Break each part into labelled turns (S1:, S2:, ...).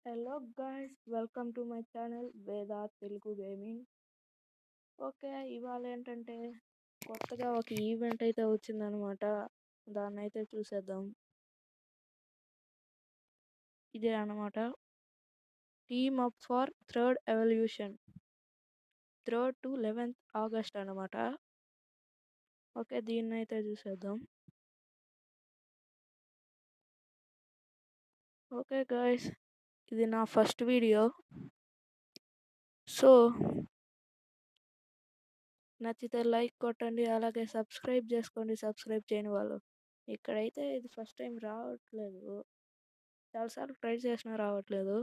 S1: Hello guys, welcome to my channel Veda Telugu gaming. Okay, ఇవాళ ఏంటంటే కొత్తగా ఒక ఈవెంట్ అయితే వచ్చిందనమాట. దాన్ని అయితే చూసేద్దాం. ఇదే అనమాట, team up for third evolution 3rd to 11th August అనమాట. ఓకే, దీన్ని అయితే చూసేద్దాం. ఓకే గాయ్స్, ఇది నా ఫస్ట్ వీడియో. సో నచ్చితే లైక్ కొట్టండి, అలాగే సబ్స్క్రైబ్ చేసుకోండి సబ్స్క్రైబ్ చేయని వాళ్ళు. ఇక్కడైతే ఇది ఫస్ట్ టైం రావట్లేదు, చాలాసార్లు ట్రై చేసినా రావట్లేదు.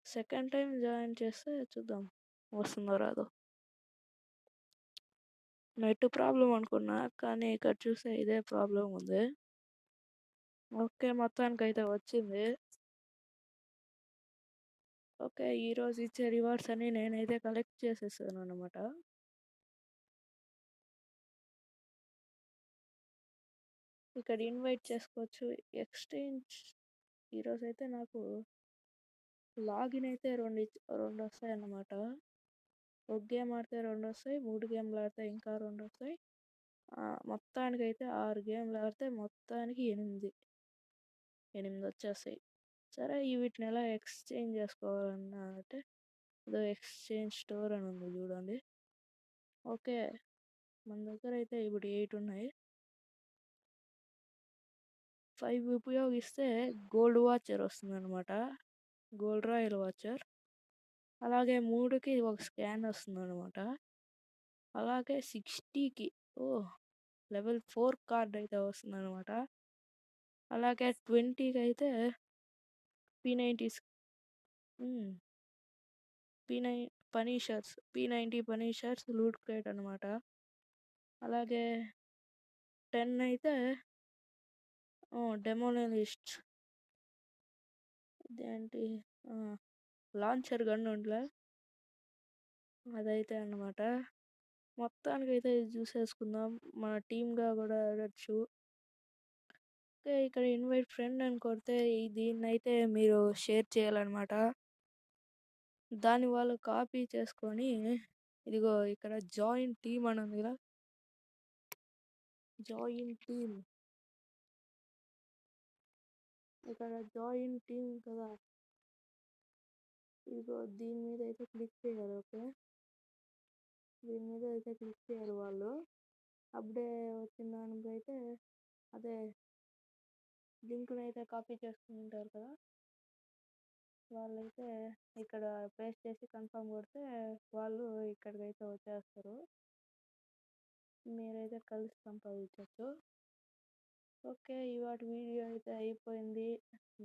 S1: సెకండ్ టైం జాయిన్ చేస్తే చూద్దాం వస్తుందో రాదో. నెట్ ప్రాబ్లం అనుకున్నా, కానీ ఇక్కడ చూస్తే ఇదే ప్రాబ్లం ఉంది. ఓకే, మొత్తానికి అయితే వచ్చింది. ఓకే, ఈరోజు ఇచ్చే రివార్డ్స్ అని నేనైతే కలెక్ట్ చేసేసాను అనమాట. ఇక్కడ ఇన్వైట్ చేసుకోవచ్చు, ఎక్స్చేంజ్. ఈరోజు అయితే నాకు లాగిన్ అయితే రెండు వస్తాయి అన్నమాట. ఒక గేమ్ ఆడితే 2 వస్తాయి, 3 గేమ్లు ఆడితే ఇంకా 2 వస్తాయి. మొత్తానికి అయితే 6 గేమ్లు ఆడితే మొత్తానికి 8 వచ్చేస్తాయి. సరే, వీటిని ఎలా ఎక్స్చేంజ్ చేసుకోవాలన్నా అంటే ఏదో ఎక్స్చేంజ్ స్టోర్ అని ఉంది చూడండి. ఓకే, మన దగ్గర అయితే ఇప్పుడు 8 ఉన్నాయి. 5 ఉపయోగిస్తే గోల్డ్ వాచర్ వస్తుంది అనమాట, గోల్డ్ రాయల్ వాచర్. అలాగే 3కి ఒక స్కాన్ వస్తుంది అనమాట. అలాగే 60కి లెవెల్ 4 కార్డ్ అయితే వస్తుంది అనమాట. అలాగే 20కి అయితే P90 P90 పనీషర్స్ లూట్ క్రేట్ అనమాట. అలాగే 10 అయితే డెమోనలిస్ట్, ఇదేంటి లాంచర్ గన్ ఉండలే, అదైతే అన్నమాట. మొత్తానికి అయితే ఇది చూసేసుకుందాం, మన టీమ్గా కూడా ఆడచ్చు. ఓకే, ఇక్కడ ఇన్వైట్ ఫ్రెండ్ అని కొడితే దీన్ని అయితే మీరు షేర్ చేయాలన్నమాట. దాన్ని వాళ్ళు కాపీ చేసుకొని ఇదిగో ఇక్కడ జాయిన్ టీమ్ అని ఉంది కదా, జాయిన్ టీమ్, ఇక్కడ జాయిన్ టీమ్ కదా, ఇదిగో దీని మీద అయితే క్లిక్ చేయాలి. ఓకే, దీని మీద అయితే క్లిక్ చేయాలి. వాళ్ళు అప్పుడే వచ్చిన దానికి అయితే అదే లింక్ని అయితే కాపీ చేసుకుంటారు కదా, వాళ్ళైతే ఇక్కడ పేస్ట్ చేసి కన్ఫర్మ్ కొడితే వాళ్ళు ఇక్కడికైతే వచ్చేస్తారు. మీరైతే కలిసి సంపాదించవచ్చు. ఓకే, ఇవాటి వీడియో అయితే అయిపోయింది,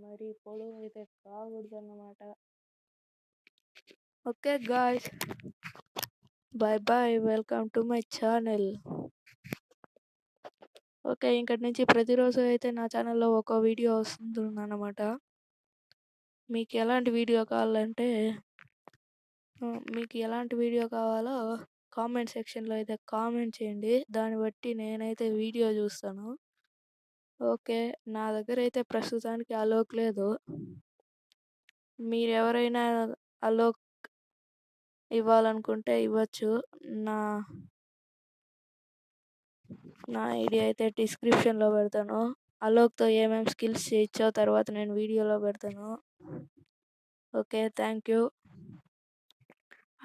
S1: మరి పొడవు అయితే కాకూడదు అన్నమాట. Okay guys, bye bye, welcome to my channel. Okay, ఇంకటి నుంచి ప్రతిరోజు అయితే నా ఛానల్లో ఒక వీడియో వస్తుంది అన్నమాట. మీకు ఎలాంటి వీడియో కావాలో కామెంట్ సెక్షన్లో అయితే కామెంట్ చేయండి, దాన్ని బట్టి నేనైతే వీడియో చూస్తాను. ఓకే, నా దగ్గర అయితే ప్రస్తుతానికి అలోక్ లేదు. మీరు ఎవరైనా అలోక్ ఇవ్వాలనుకుంటే ఇవ్వచ్చు. నా ఐడియా అయితే డిస్క్రిప్షన్లో పెడతాను. అలోక్తో ఏమేమి స్కిల్స్ చేయొచ్చో తర్వాత నేను వీడియోలో పెడతాను. Okay, thank you.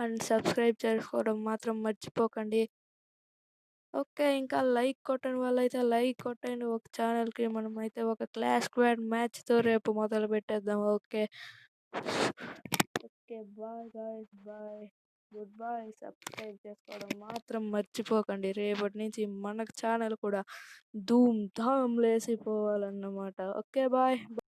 S1: And subscribe చేసుకోవడం మాత్రం మర్చిపోకండి. ఓకే, ఇంకా లైక్ కొట్టని వాళ్ళైతే లైక్ కొట్టండి ఒక ఛానల్కి. మనం అయితే ఒక క్లాస్ స్క్వాడ్ మ్యాచ్తో రేపు మొదలు పెట్టేద్దాం. Okay bye guys, bye, good bye. Subscribe చేసుకోవడం మాత్రం మర్చిపోకండి. రేపటి నుంచి మనకు ఛానల్ కూడా ధూమ్ ధామ్ లేసిపోవాలన్నమాట. Okay bye.